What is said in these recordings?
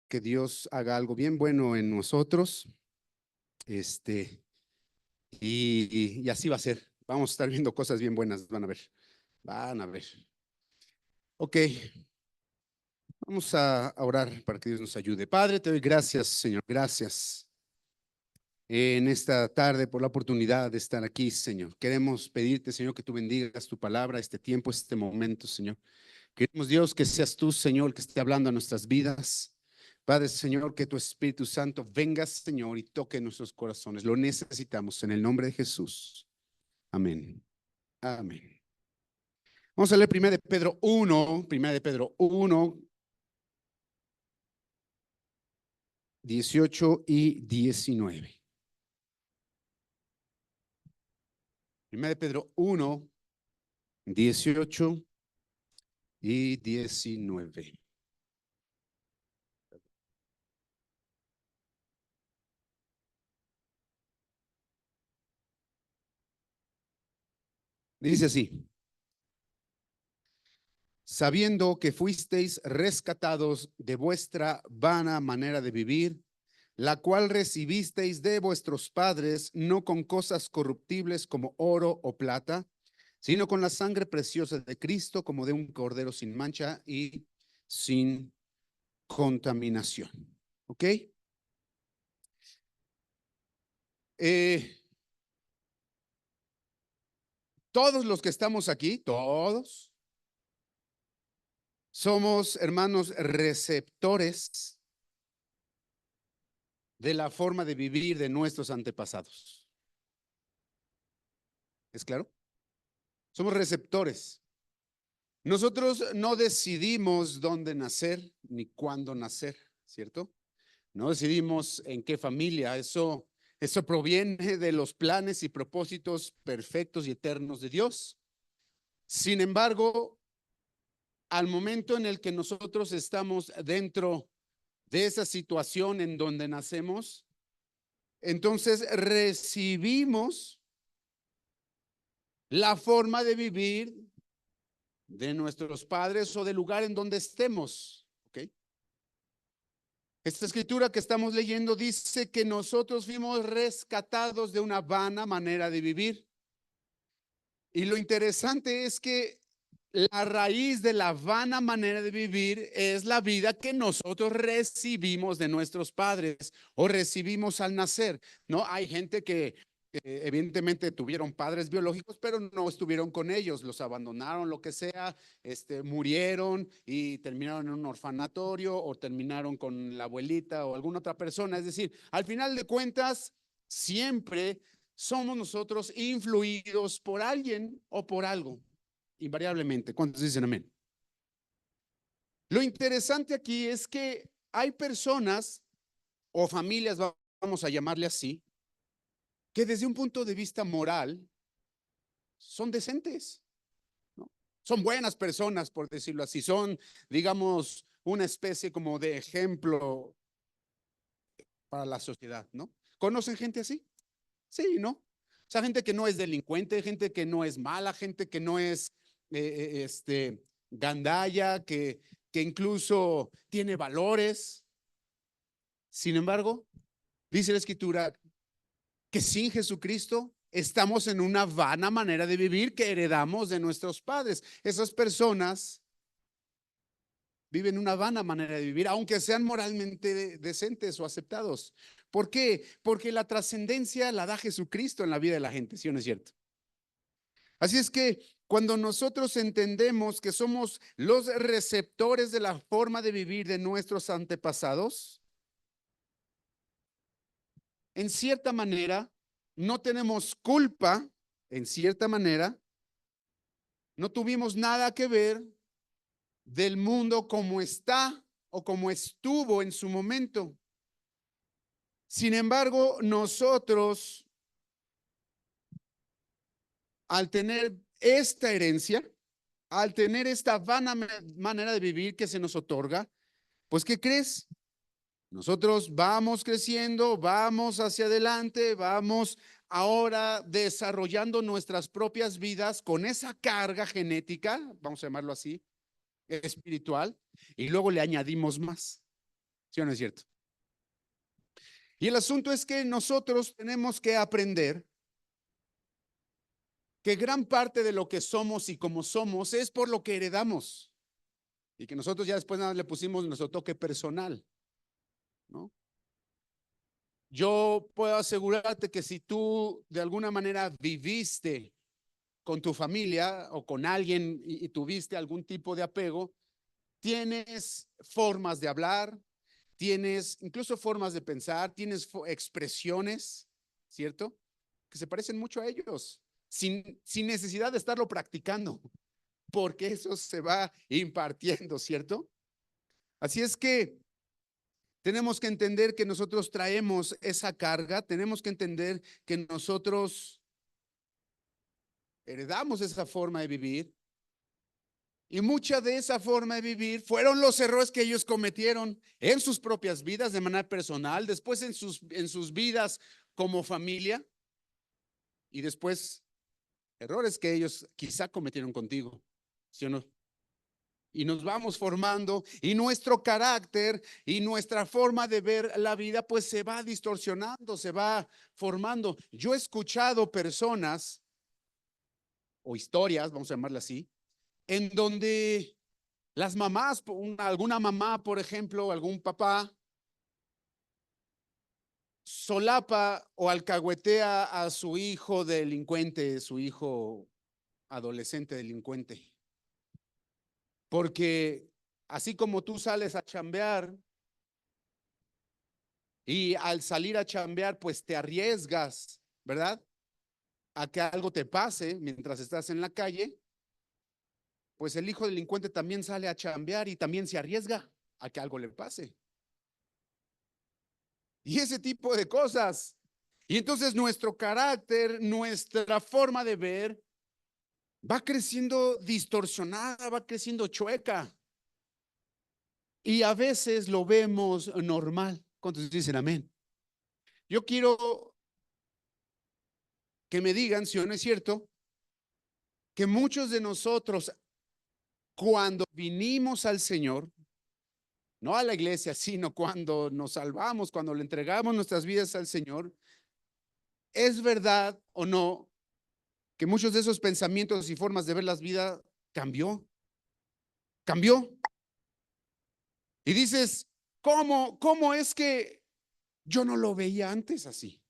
que Dios haga algo bien bueno en nosotros. Y así va a ser. Vamos a estar viendo cosas bien buenas, van a ver. Van a ver. Ok, vamos a orar para que Dios nos ayude. Padre, te doy gracias, Señor, gracias en esta tarde por la oportunidad de estar aquí, Señor. Queremos pedirte, Señor, que tú bendigas tu palabra, este tiempo, este momento, Señor. Queremos, Dios, que seas tú, Señor, que esté hablando a nuestras vidas. Padre, Señor, que tu Espíritu Santo venga, Señor, y toque nuestros corazones. Lo necesitamos en el nombre de Jesús. Amén. Amén. Vamos a leer 1 de Pedro 1, 1 de Pedro 1, 18 y 19. 1 de Pedro 1, 18 y 19. Dice así: sabiendo que fuisteis rescatados de vuestra vana manera de vivir, la cual recibisteis de vuestros padres, no con cosas corruptibles como oro o plata, sino con la sangre preciosa de Cristo, como de un cordero sin mancha y sin contaminación. ¿Ok? Todos los que estamos aquí, todos, somos, hermanos, receptores de la forma de vivir de nuestros antepasados. ¿Es claro? Somos receptores. Nosotros no decidimos dónde nacer ni cuándo nacer, ¿cierto? No decidimos en qué familia. Eso proviene de los planes y propósitos perfectos y eternos de Dios. Sin embargo, al momento en el que nosotros estamos dentro de esa situación en donde nacemos, entonces recibimos la forma de vivir de nuestros padres o del lugar en donde estemos. ¿Ok? Esta escritura que estamos leyendo dice que nosotros fuimos rescatados de una vana manera de vivir. Y lo interesante es que la raíz de la vana manera de vivir es la vida que nosotros recibimos de nuestros padres o recibimos al nacer, ¿no? Hay gente que evidentemente tuvieron padres biológicos, pero no estuvieron con ellos, los abandonaron, lo que sea, murieron y terminaron en un orfanatorio o terminaron con la abuelita o alguna otra persona. Es decir, al final de cuentas, siempre somos nosotros influidos por alguien o por algo, invariablemente. ¿Cuántos dicen amén? Lo interesante aquí es que hay personas o familias, vamos a llamarle así, que desde un punto de vista moral son decentes, ¿no? Son buenas personas, por decirlo así. Son, digamos, una especie como de ejemplo para la sociedad, ¿no? ¿Conocen gente así? Sí, ¿no? O sea, gente que no es delincuente, gente que no es mala, gente que no es gandalla, que incluso tiene valores. Sin embargo, dice la escritura que sin Jesucristo estamos en una vana manera de vivir que heredamos de nuestros padres. Esas personas viven una vana manera de vivir, aunque sean moralmente decentes o aceptados. ¿Por qué? Porque la trascendencia la da Jesucristo en la vida de la gente, ¿sí o no es cierto? Así es que cuando nosotros entendemos que somos los receptores de la forma de vivir de nuestros antepasados, en cierta manera no tenemos culpa, en cierta manera, no tuvimos nada que ver del mundo como está o como estuvo en su momento. Sin embargo, nosotros, al tener esta herencia, al tener esta vana manera de vivir que se nos otorga, pues ¿qué crees? Nosotros vamos creciendo, vamos hacia adelante, vamos ahora desarrollando nuestras propias vidas con esa carga genética, vamos a llamarlo así, espiritual, y luego le añadimos más. ¿Sí o no es cierto? Y el asunto es que nosotros tenemos que aprender que gran parte de lo que somos y como somos es por lo que heredamos. Y que nosotros ya después nada le pusimos nuestro toque personal, ¿no? Yo puedo asegurarte que si tú de alguna manera viviste con tu familia o con alguien y tuviste algún tipo de apego, tienes formas de hablar, tienes incluso formas de pensar, tienes expresiones, ¿cierto? Que se parecen mucho a ellos, sin necesidad de estarlo practicando, porque eso se va impartiendo, ¿cierto? Así es que tenemos que entender que nosotros traemos esa carga, tenemos que entender que nosotros heredamos esa forma de vivir y mucha de esa forma de vivir fueron los errores que ellos cometieron en sus propias vidas de manera personal, después en sus vidas como familia y después errores que ellos quizá cometieron contigo, ¿sí o no? Y nos vamos formando y nuestro carácter y nuestra forma de ver la vida pues se va distorsionando, se va formando. Yo he escuchado personas o historias, vamos a llamarla así, en donde las mamás, alguna mamá, por ejemplo, algún papá, solapa o alcahuetea a su hijo delincuente, su hijo adolescente delincuente. Porque así como tú sales a chambear y al salir a chambear, pues te arriesgas, ¿verdad? A que algo te pase mientras estás en la calle, pues el hijo delincuente también sale a chambear y también se arriesga a que algo le pase. Y ese tipo de cosas. Y entonces nuestro carácter, nuestra forma de ver, va creciendo distorsionada, va creciendo chueca. Y a veces lo vemos normal. ¿Cuántos dicen amén? Yo quiero que me digan, si o no es cierto, que muchos de nosotros, cuando vinimos al Señor, no a la iglesia, sino cuando nos salvamos, cuando le entregamos nuestras vidas al Señor, ¿es verdad o no que muchos de esos pensamientos y formas de ver las vidas cambió? Cambió. Y dices, ¿cómo es que yo no lo veía antes así?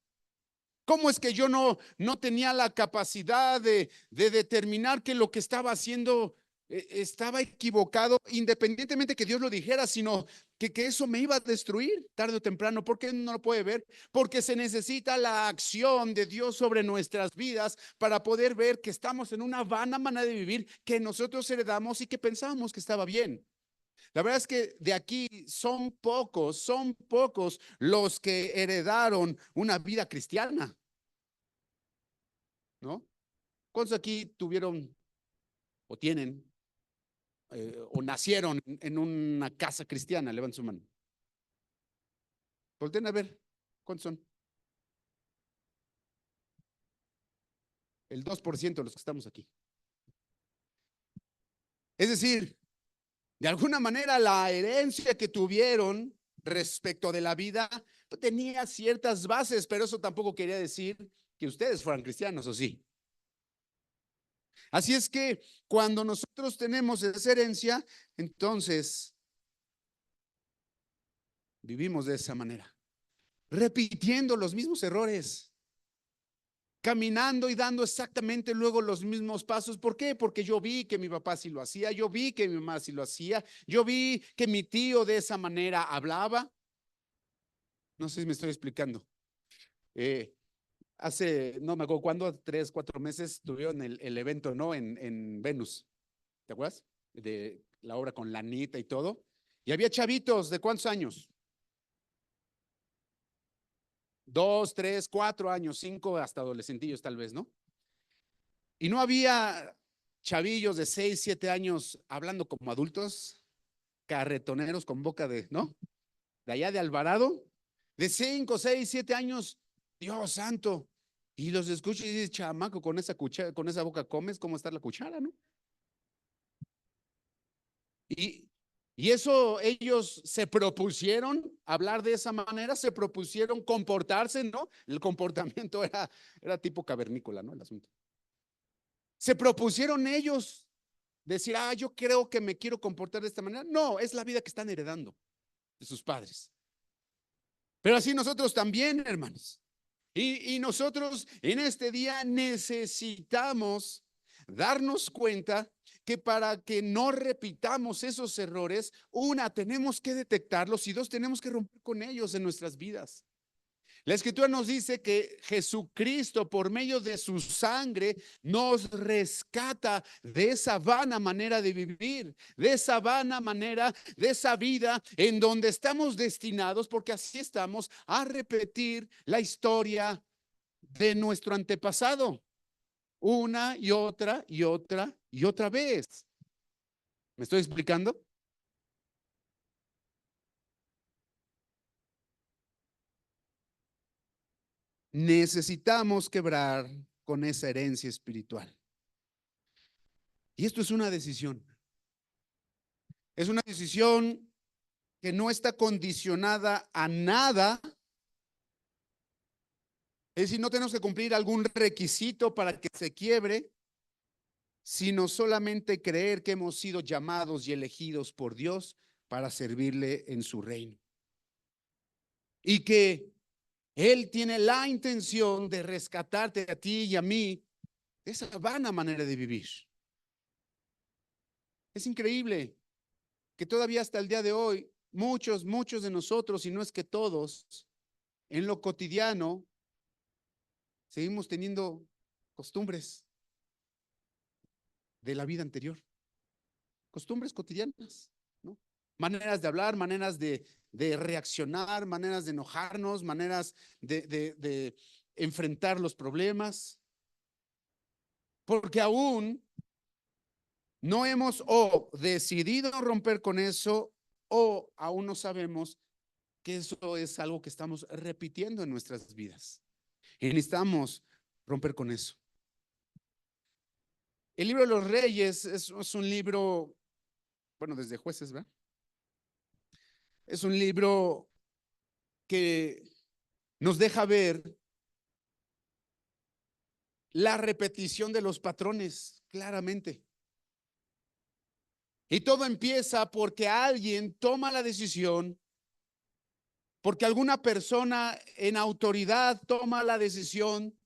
¿Cómo es que yo no tenía la capacidad de determinar que lo que estaba haciendo estaba equivocado, independientemente que Dios lo dijera, sino que eso me iba a destruir tarde o temprano? ¿Por qué no lo puede ver? Porque se necesita la acción de Dios sobre nuestras vidas para poder ver que estamos en una vana manera de vivir que nosotros heredamos y que pensábamos que estaba bien. La verdad es que de aquí son pocos los que heredaron una vida cristiana, ¿no? ¿Cuántos aquí tuvieron o tienen o nacieron en una casa cristiana? Levanten su mano. Volten a ver, ¿cuántos son? El 2% de los que estamos aquí. Es decir, de alguna manera la herencia que tuvieron respecto de la vida tenía ciertas bases, pero eso tampoco quería decir que ustedes fueran cristianos, ¿o sí? Así es que cuando nosotros tenemos esa herencia, entonces vivimos de esa manera, repitiendo los mismos errores, caminando y dando exactamente luego los mismos pasos. ¿Por qué? Porque yo vi que mi papá sí lo hacía, yo vi que mi mamá sí lo hacía, yo vi que mi tío de esa manera hablaba. No sé si me estoy explicando. Eh, no me acuerdo cuándo, 3, 4 meses tuvieron el evento, ¿no? En Venus. ¿Te acuerdas? De la obra con la Anita y todo. Y había chavitos de ¿cuántos años? 2, 3, 4 años, 5, hasta adolescentillos tal vez, ¿no? Y no había chavillos de 6, 7 años hablando como adultos, carretoneros con boca de, ¿no? De allá de Alvarado, de 5, 6, 7 años, Dios santo. Y los escucho y dices, chamaco, con esa cuchara, con esa boca comes, ¿cómo está la cuchara, no? Y, Y eso ellos se propusieron hablar de esa manera, se propusieron comportarse, ¿no? El comportamiento era tipo cavernícola, ¿no? El asunto. Se propusieron ellos decir, yo creo que me quiero comportar de esta manera. No, es la vida que están heredando de sus padres. Pero así nosotros también, hermanos. Y nosotros en este día necesitamos darnos cuenta que para que no repitamos esos errores, una, tenemos que detectarlos y dos, tenemos que romper con ellos en nuestras vidas. La escritura nos dice que Jesucristo, por medio de su sangre, nos rescata de esa vana manera de vivir, de esa vana manera, de esa vida en donde estamos destinados, porque así estamos, a repetir la historia de nuestro antepasado, una y otra y otra y otra vez. ¿Me estoy explicando? Necesitamos quebrar con esa herencia espiritual. Y esto es una decisión. Es una decisión que no está condicionada a nada. Es decir, no tenemos que cumplir algún requisito para que se quiebre, sino solamente creer que hemos sido llamados y elegidos por Dios para servirle en su reino. Y que Él tiene la intención de rescatarte a ti y a mí de esa vana manera de vivir. Es increíble que todavía hasta el día de hoy, muchos de nosotros, y no es que todos, en lo cotidiano, seguimos teniendo costumbres de la vida anterior, costumbres cotidianas, ¿no? Maneras de hablar, maneras de reaccionar, maneras de enojarnos, maneras de enfrentar los problemas, porque aún no hemos o decidido romper con eso o aún no sabemos que eso es algo que estamos repitiendo en nuestras vidas. Y necesitamos romper con eso. El libro de los Reyes es un libro, bueno, desde Jueces, ¿verdad? Es un libro que nos deja ver la repetición de los patrones claramente. Y todo empieza porque alguien toma la decisión, porque alguna persona en autoridad toma la decisión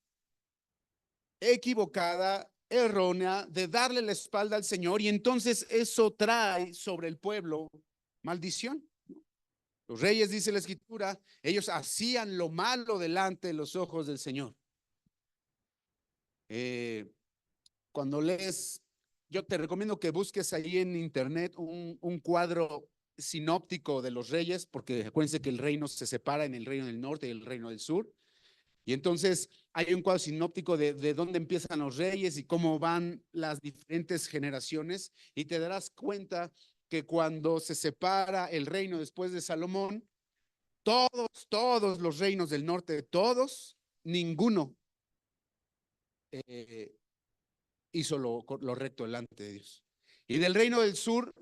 equivocada, errónea, de darle la espalda al Señor, y entonces eso trae sobre el pueblo maldición. Los reyes, dice la escritura, ellos hacían lo malo delante de los ojos del Señor. Cuando lees, yo te recomiendo que busques ahí en internet un cuadro sinóptico de los reyes, porque acuérdense que el reino se separa en el reino del norte y el reino del sur. Y entonces hay un cuadro sinóptico de dónde empiezan los reyes y cómo van las diferentes generaciones. Y te darás cuenta que cuando se separa el reino después de Salomón, todos los reinos del norte, todos, ninguno eh, hizo lo recto delante de Dios. Y del reino del sur,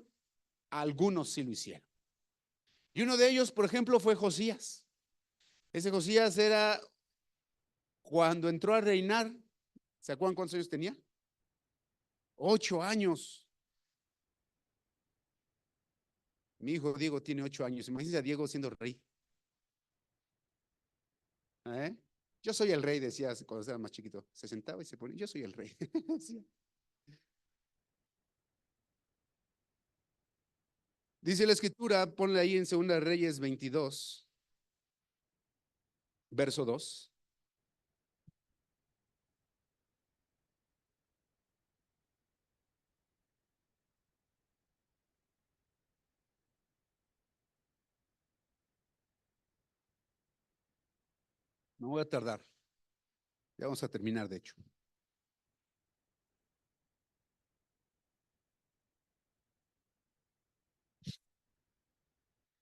algunos sí lo hicieron. Y uno de ellos, por ejemplo, fue Josías. Ese Josías era cuando entró a reinar, ¿se acuerdan cuántos años tenía? 8 años. Mi hijo Diego tiene 8 años. Imagínense a Diego siendo rey. ¿Eh? Yo soy el rey, decía cuando era más chiquito. Se sentaba y se ponía, yo soy el rey. Sí. Dice la escritura, ponle ahí en 2 Reyes 22, verso 2. No voy a tardar. Ya vamos a terminar, de hecho.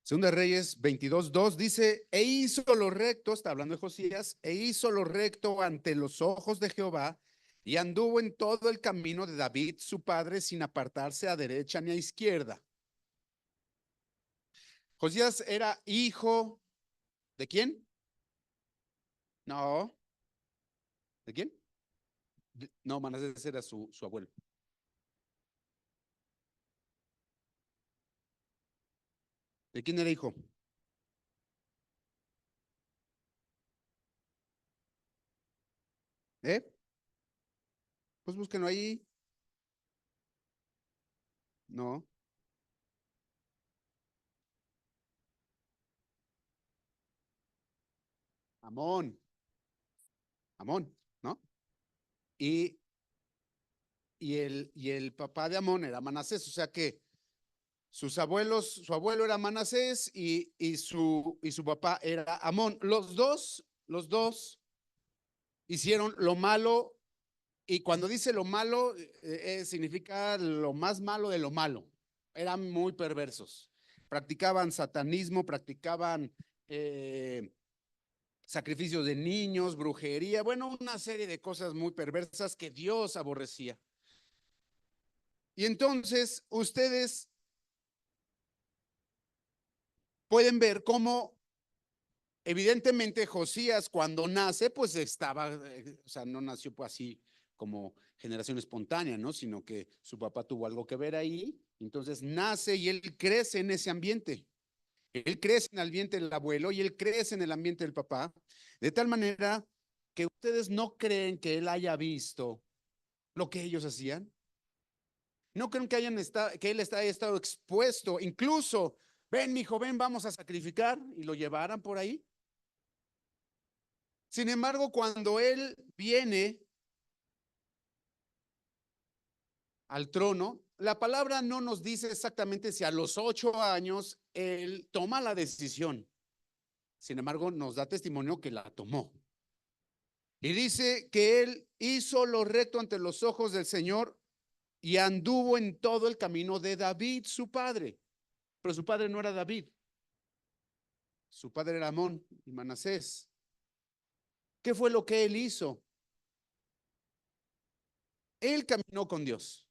Segunda Reyes 22:2 dice, e hizo lo recto, está hablando de Josías, e hizo lo recto ante los ojos de Jehová y anduvo en todo el camino de David, su padre, sin apartarse a derecha ni a izquierda. Josías era hijo ¿de quién? No, ¿de quién? No, Manasés era su abuelo. ¿De quién era hijo? ¿Eh? Pues búsquenlo ahí. No, Amón, Amón, ¿no? Y, y el papá de Amón era Manasés, o sea que sus abuelos, su abuelo era Manasés y su papá era Amón. Los dos hicieron lo malo, y cuando dice lo malo, significa lo más malo de lo malo. Eran muy perversos. Practicaban satanismo, practicaban eh, sacrificios de niños, brujería, bueno, una serie de cosas muy perversas que Dios aborrecía. Y entonces ustedes pueden ver cómo evidentemente Josías cuando nace, pues estaba, o sea, no nació pues así como generación espontánea, ¿no? Sino que su papá tuvo algo que ver ahí, entonces nace y él crece en ese ambiente. Él crece en el ambiente del abuelo y él crece en el ambiente del papá, de tal manera que ustedes no creen que él haya visto lo que ellos hacían. No creen que que él haya estado expuesto, incluso, ven, mi joven, vamos a sacrificar y lo llevaran por ahí. Sin embargo, cuando él viene al trono, la palabra no nos dice exactamente si a los 8 años él toma la decisión. Sin embargo, nos da testimonio que la tomó. Y dice que él hizo lo recto ante los ojos del Señor y anduvo en todo el camino de David, su padre. Pero su padre no era David, su padre era Amón y Manasés. ¿Qué fue lo que él hizo? Él caminó con Dios.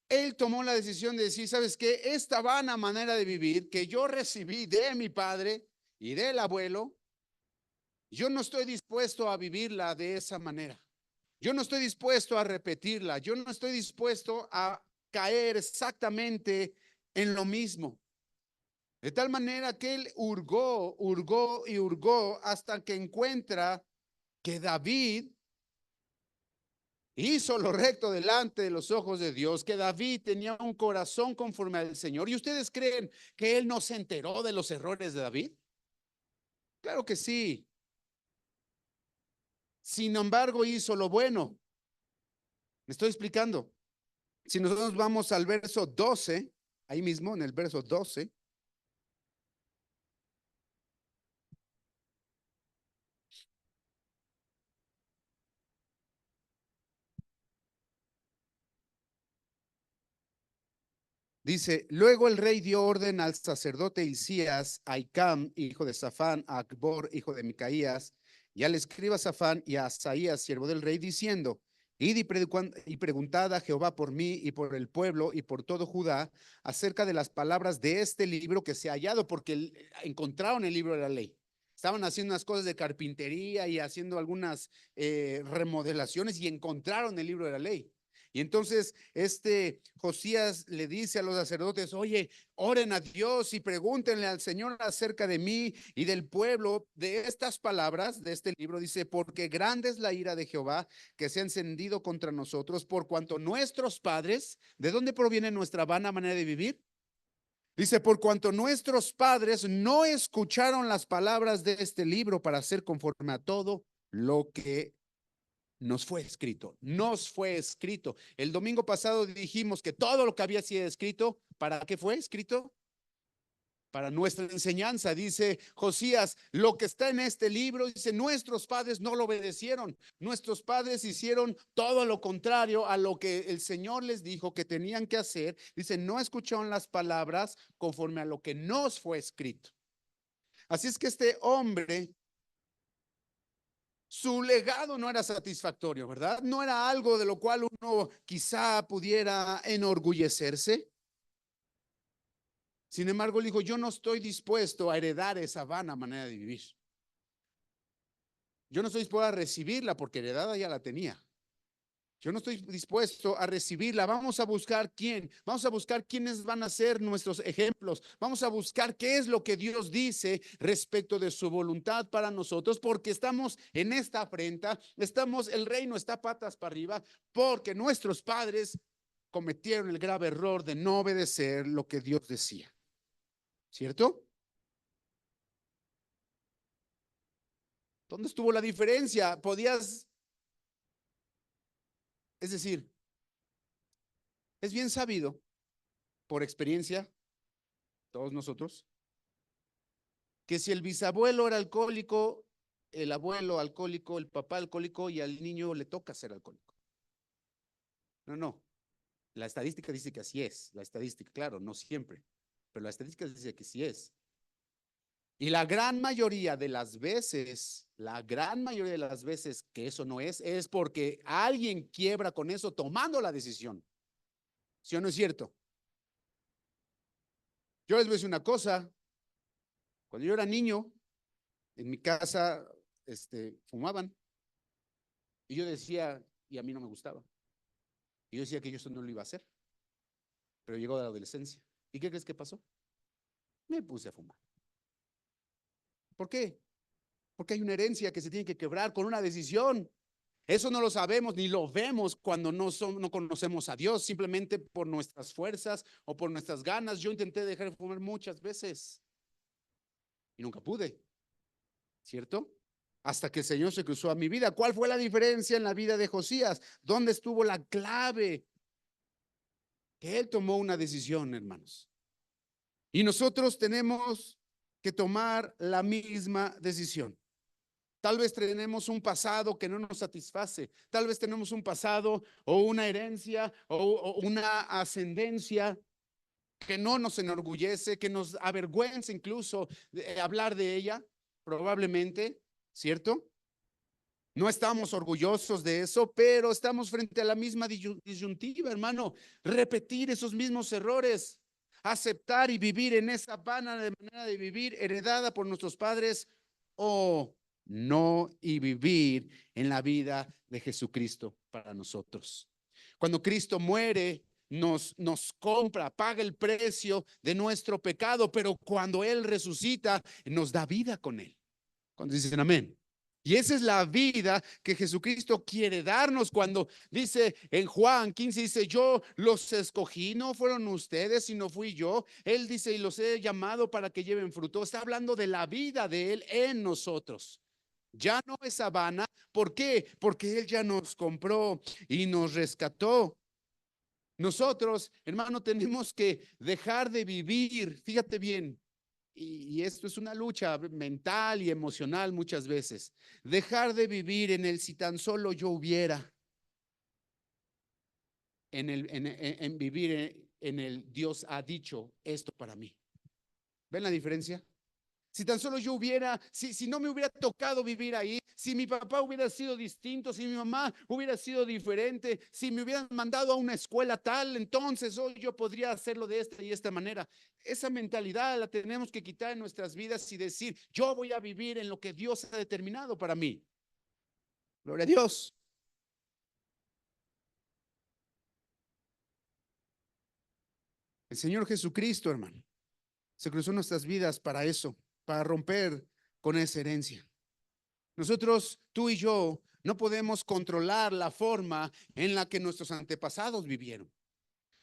Él tomó la decisión de decir, ¿sabes qué? Esta vana manera de vivir que yo recibí de mi padre y del abuelo, yo no estoy dispuesto a vivirla de esa manera. Yo no estoy dispuesto a repetirla. Yo no estoy dispuesto a caer exactamente en lo mismo. De tal manera que él hurgó, hurgó y hurgó hasta que encuentra que David hizo lo recto delante de los ojos de Dios, que David tenía un corazón conforme al Señor. ¿Y ustedes creen que él no se enteró de los errores de David? Claro que sí. Sin embargo, hizo lo bueno. Me estoy explicando. Si nosotros vamos al verso 12, ahí mismo en el verso 12, dice, luego el rey dio orden al sacerdote Hilcías, a Icam, hijo de Safán, a Acbor, hijo de Micaías, y al escriba Safán y a Asaías, siervo del rey, diciendo, id y preguntad a Jehová por mí y por el pueblo y por todo Judá acerca de las palabras de este libro que se ha hallado, porque encontraron el libro de la ley. Estaban haciendo unas cosas de carpintería y haciendo algunas remodelaciones y encontraron el libro de la ley. Y entonces Josías le dice a los sacerdotes, oye, oren a Dios y pregúntenle al Señor acerca de mí y del pueblo de estas palabras de este libro. Dice, porque grande es la ira de Jehová que se ha encendido contra nosotros, por cuanto nuestros padres, ¿de dónde proviene nuestra vana manera de vivir? Dice, por cuanto nuestros padres no escucharon las palabras de este libro para hacer conforme a todo lo que nos fue escrito, nos fue escrito. El domingo pasado dijimos que todo lo que había sido escrito, ¿para qué fue escrito? Para nuestra enseñanza, dice Josías, lo que está en este libro, dice, nuestros padres no lo obedecieron, nuestros padres hicieron todo lo contrario a lo que el Señor les dijo que tenían que hacer, dice, no escucharon las palabras conforme a lo que nos fue escrito. Así es que este hombre, su legado no era satisfactorio, ¿verdad? No era algo de lo cual uno quizá pudiera enorgullecerse. Sin embargo, él dijo, yo no estoy dispuesto a heredar esa vana manera de vivir. Yo no estoy dispuesto a recibirla porque heredada ya la tenía. Yo no estoy dispuesto a recibirla. Vamos a buscar quién. Vamos a buscar quiénes van a ser nuestros ejemplos. Vamos a buscar qué es lo que Dios dice respecto de su voluntad para nosotros, porque estamos en esta afrenta. El reino está patas para arriba, porque nuestros padres cometieron el grave error de no obedecer lo que Dios decía. ¿Cierto? ¿Dónde estuvo la diferencia? Es decir, es bien sabido por experiencia, todos nosotros, que si el bisabuelo era alcohólico, el abuelo alcohólico, el papá alcohólico y al niño le toca ser alcohólico. No, no. La estadística dice que así es. La estadística, claro, no siempre, pero la estadística dice que sí es. Y la gran mayoría de las veces, que eso no es porque alguien quiebra con eso tomando la decisión. ¿Sí o no es cierto? Yo les voy a decir una cosa. Cuando yo era niño, en mi casa, fumaban. Y yo decía, y a mí no me gustaba. Y yo decía que yo eso no lo iba a hacer. Pero llegó la adolescencia. ¿Y qué crees que pasó? Me puse a fumar. ¿Por qué? Porque hay una herencia que se tiene que quebrar con una decisión. Eso no lo sabemos ni lo vemos cuando no conocemos a Dios, simplemente por nuestras fuerzas o por nuestras ganas. Yo intenté dejar de fumar muchas veces y nunca pude, ¿cierto? Hasta que el Señor se cruzó a mi vida. ¿Cuál fue la diferencia en la vida de Josías? ¿Dónde estuvo la clave? Que él tomó una decisión, hermanos. Y nosotros tenemos que tomar la misma decisión. Tal vez tenemos un pasado que no nos satisface. Tal vez tenemos un pasado o una herencia o una ascendencia que no nos enorgullece, que nos avergüenza incluso hablar de ella, probablemente, ¿cierto? No estamos orgullosos de eso, pero estamos frente a la misma disyuntiva, hermano. Repetir esos mismos errores, aceptar y vivir en esa vana de manera de vivir heredada por nuestros padres o no y vivir en la vida de Jesucristo para nosotros. Cuando Cristo muere, nos compra, paga el precio de nuestro pecado, pero cuando Él resucita, nos da vida con Él. Cuando dicen amén. Y esa es la vida que Jesucristo quiere darnos cuando dice en Juan 15, dice, yo los escogí, no fueron ustedes, sino fui yo. Él dice, y los he llamado para que lleven fruto. Está hablando de la vida de Él en nosotros. Ya no es sabana. ¿Por qué? Porque Él ya nos compró y nos rescató. Nosotros, hermano, tenemos que dejar de vivir, fíjate bien, y esto es una lucha mental y emocional muchas veces, dejar de vivir en el si tan solo yo hubiera, en vivir en el Dios ha dicho esto para mí. ¿Ven la diferencia? Si tan solo yo hubiera, si no me hubiera tocado vivir ahí, si mi papá hubiera sido distinto, si mi mamá hubiera sido diferente, si me hubieran mandado a una escuela tal, entonces hoy yo podría hacerlo de esta y esta manera. Esa mentalidad la tenemos que quitar en nuestras vidas y decir, yo voy a vivir en lo que Dios ha determinado para mí. Gloria a Dios. El Señor Jesucristo, hermano, se cruzó nuestras vidas para eso, para romper con esa herencia. Nosotros, tú y yo, no podemos controlar la forma en la que nuestros antepasados vivieron.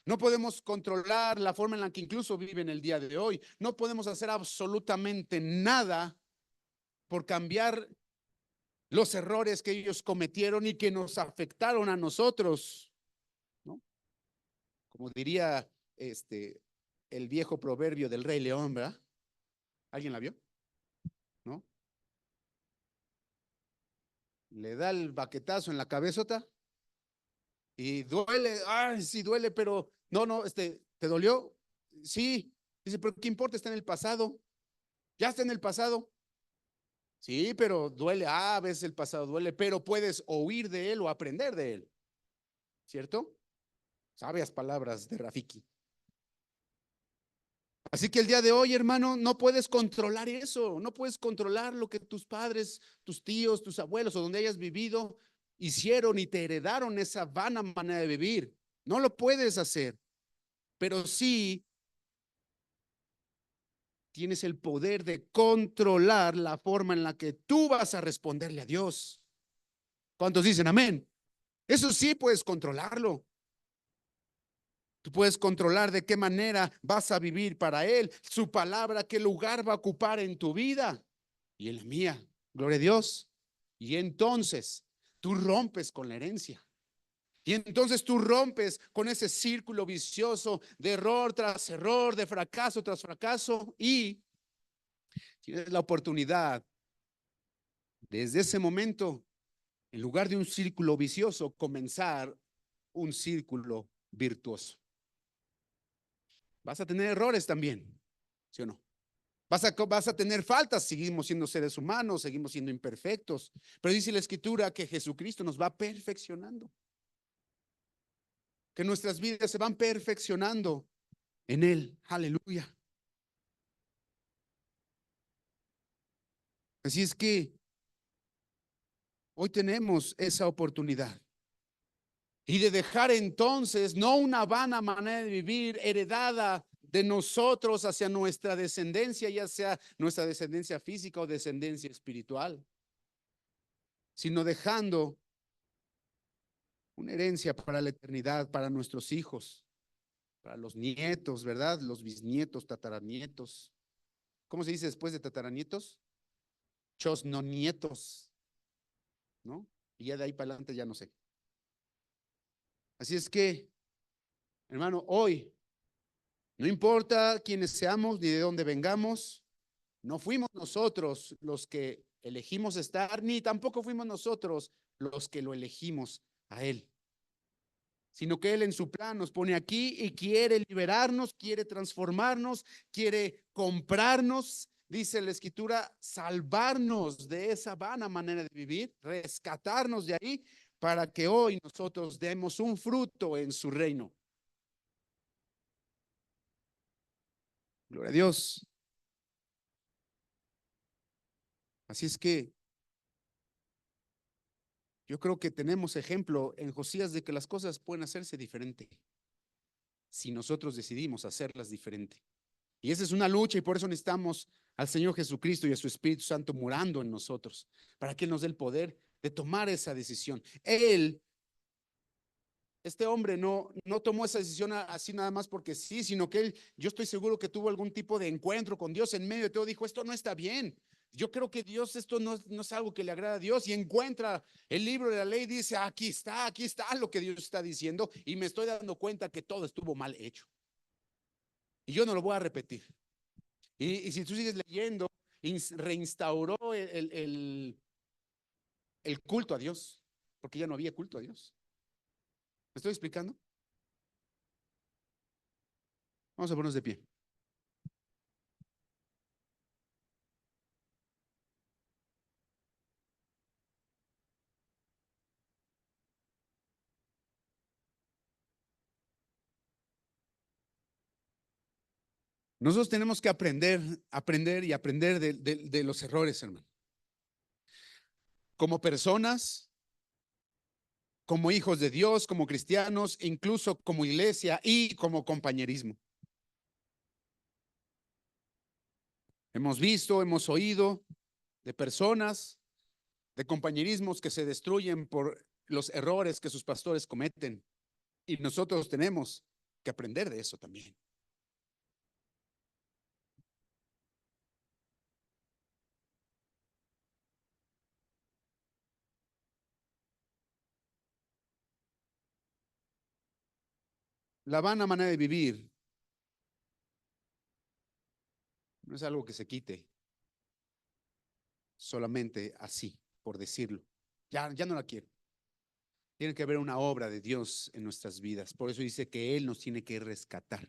No podemos controlar la forma en la que incluso viven el día de hoy. No podemos hacer absolutamente nada por cambiar los errores que ellos cometieron y que nos afectaron a nosotros, ¿no? Como diría el viejo proverbio del Rey León, ¿verdad? ¿Alguien la vio? ¿No? Le da el baquetazo en la cabezota y duele, ay, sí duele, pero no, ¿te dolió? Sí, dice, pero ¿qué importa? Está en el pasado, ya está en el pasado. Sí, pero duele, a veces el pasado duele, pero puedes oír de él o aprender de él, ¿cierto? Sabias palabras de Rafiki. Así que el día de hoy, hermano, no puedes controlar eso, no puedes controlar lo que tus padres, tus tíos, tus abuelos o donde hayas vivido hicieron y te heredaron esa vana manera de vivir. No lo puedes hacer, pero sí tienes el poder de controlar la forma en la que tú vas a responderle a Dios. ¿Cuántos dicen amén? Eso sí puedes controlarlo. Tú puedes controlar de qué manera vas a vivir para Él, su palabra, qué lugar va a ocupar en tu vida y en la mía. Gloria a Dios. Y entonces tú rompes con la herencia. Y entonces tú rompes con ese círculo vicioso de error tras error, de fracaso tras fracaso y tienes la oportunidad desde ese momento, en lugar de un círculo vicioso, comenzar un círculo virtuoso. Vas a tener errores también, ¿sí o no? Vas a tener faltas, seguimos siendo seres humanos, seguimos siendo imperfectos, pero dice la Escritura que Jesucristo nos va perfeccionando, que nuestras vidas se van perfeccionando en Él. Aleluya. Así es que hoy tenemos esa oportunidad y de dejar entonces no una vana manera de vivir heredada de nosotros hacia nuestra descendencia, ya sea nuestra descendencia física o descendencia espiritual, sino dejando una herencia para la eternidad, para nuestros hijos, para los nietos, ¿verdad? Los bisnietos, tataranietos. ¿Cómo se dice después de tataranietos? Chosnonietos, ¿no? Y ya de ahí para adelante ya no sé. Así es que, hermano, hoy, no importa quiénes seamos ni de dónde vengamos, no fuimos nosotros los que elegimos estar, ni tampoco fuimos nosotros los que lo elegimos a Él, sino que Él en su plan nos pone aquí y quiere liberarnos, quiere transformarnos, quiere comprarnos, dice la Escritura, salvarnos de esa vana manera de vivir, rescatarnos de ahí para que hoy nosotros demos un fruto en su reino. Gloria a Dios. Así es que yo creo que tenemos ejemplo en Josías de que las cosas pueden hacerse diferente si nosotros decidimos hacerlas diferente. Y esa es una lucha y por eso necesitamos al Señor Jesucristo y a su Espíritu Santo morando en nosotros, para que Él nos dé el poder de tomar esa decisión. Este hombre no tomó esa decisión así nada más porque sí, sino que yo estoy seguro que tuvo algún tipo de encuentro con Dios en medio de todo, dijo, esto no está bien. Yo creo que Dios, esto no es algo que le agrada a Dios y encuentra el libro de la ley, dice, aquí está lo que Dios está diciendo y me estoy dando cuenta que todo estuvo mal hecho. Y yo no lo voy a repetir. Y si tú sigues leyendo, reinstauró el culto a Dios, porque ya no había culto a Dios. ¿Me estoy explicando? Vamos a ponernos de pie. Nosotros tenemos que aprender y aprender de los errores, hermano. Como personas, como hijos de Dios, como cristianos, incluso como iglesia y como compañerismo. Hemos visto, hemos oído de personas, de compañerismos que se destruyen por los errores que sus pastores cometen. Y nosotros tenemos que aprender de eso también. La vana manera de vivir no es algo que se quite solamente así, por decirlo. Ya no la quiero. Tiene que haber una obra de Dios en nuestras vidas. Por eso dice que Él nos tiene que rescatar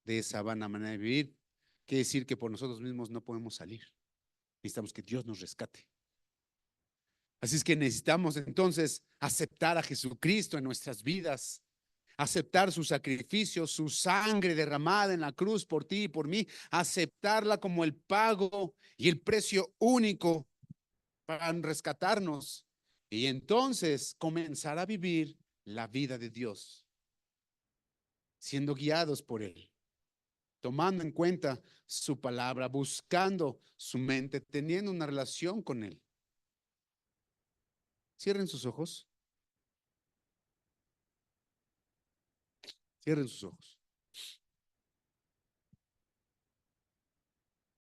de esa vana manera de vivir. Quiere decir que por nosotros mismos no podemos salir. Necesitamos que Dios nos rescate. Así es que necesitamos entonces aceptar a Jesucristo en nuestras vidas, aceptar su sacrificio, su sangre derramada en la cruz por ti y por mí, aceptarla como el pago y el precio único para rescatarnos y entonces comenzar a vivir la vida de Dios, siendo guiados por Él, tomando en cuenta su palabra, buscando su mente, teniendo una relación con Él. Cierren sus ojos, cierren sus ojos.